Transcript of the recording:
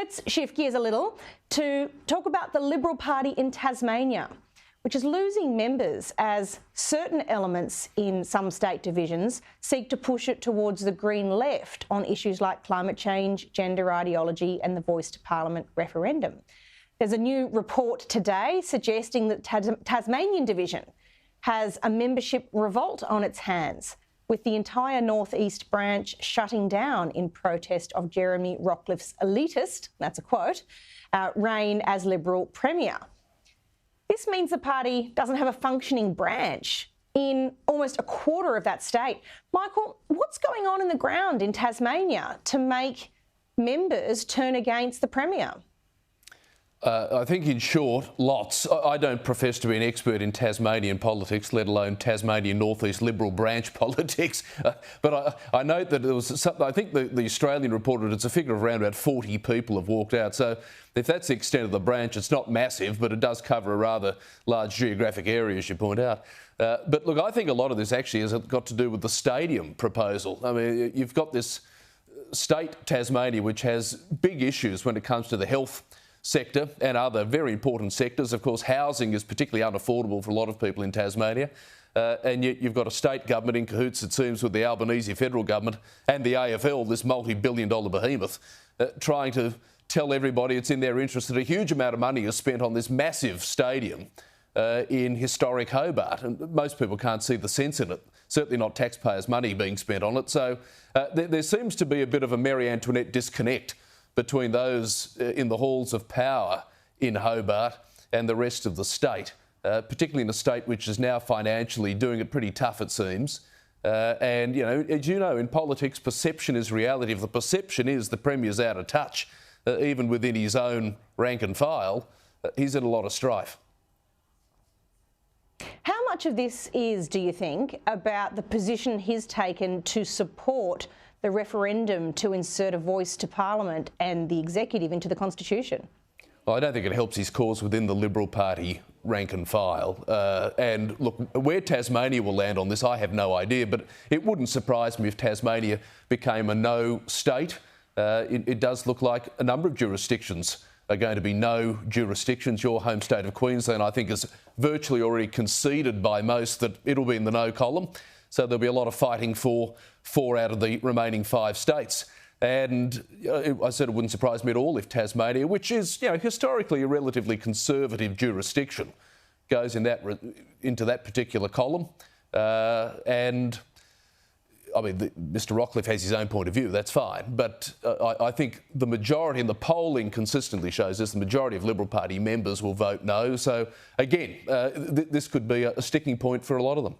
Let's shift gears a little to talk about the Liberal Party in Tasmania, which is losing members as certain elements in some state divisions seek to push it towards the Green left on issues like climate change, gender ideology and the Voice to Parliament referendum. There's a new report today suggesting that Tasmanian division has a membership revolt on its hands, with the entire northeast branch shutting down in protest of Jeremy Rockliff's elitist, that's a quote, reign as Liberal Premier. This means the party doesn't have a functioning branch in almost a quarter of that state. Michael, what's going on in the ground in Tasmania to make members turn against the Premier? I think, in short, lots. I don't profess to be an expert in Tasmanian politics, let alone Tasmanian North East Liberal branch politics. But I note that there was something, I think the Australian reported it's a figure of around about 40 people have walked out. So if that's the extent of the branch, it's not massive, but it does cover a rather large geographic area, as you point out. But look, I think a lot of this actually has got to do with the stadium proposal. I mean, you've got this state, Tasmania, which has big issues when it comes to the health sector and other very important sectors. Of course, housing is particularly unaffordable for a lot of people in Tasmania. And yet you've got a state government in cahoots, it seems, with the Albanese federal government and the AFL, this multi-billion-dollar behemoth, trying to tell everybody it's in their interest that a huge amount of money is spent on this massive stadium in historic Hobart. And most people can't see the sense in it, certainly not taxpayers' money being spent on it. So there seems to be a bit of a Marie Antoinette disconnect between those in the halls of power in Hobart and the rest of the state, particularly in a state which is now financially doing it pretty tough, it seems. And, you know, as you know, in politics, perception is reality. If the perception is the Premier's out of touch, even within his own rank and file, he's in a lot of strife. How much of this is, do you think, about the position he's taken to support the referendum to insert a voice to Parliament and the executive into the Constitution? Well, I don't think it helps his cause within the Liberal Party rank and file. And look, where Tasmania will land on this, I have no idea, but it wouldn't surprise me if Tasmania became a no state. It does look like a number of jurisdictions are going to be no jurisdictions. Your home state of Queensland, I think, is virtually already conceded by most that it'll be in the no column. So there'll be a lot of fighting for 4 out of the remaining 5 states. And I said it wouldn't surprise me at all if Tasmania, which is, you know, historically a relatively conservative jurisdiction, goes into that particular column. And I mean, Mr. Rockliff has his own point of view, that's fine. But I think the majority, and the polling consistently shows this, the majority of Liberal Party members will vote no. So again, this could be a sticking point for a lot of them.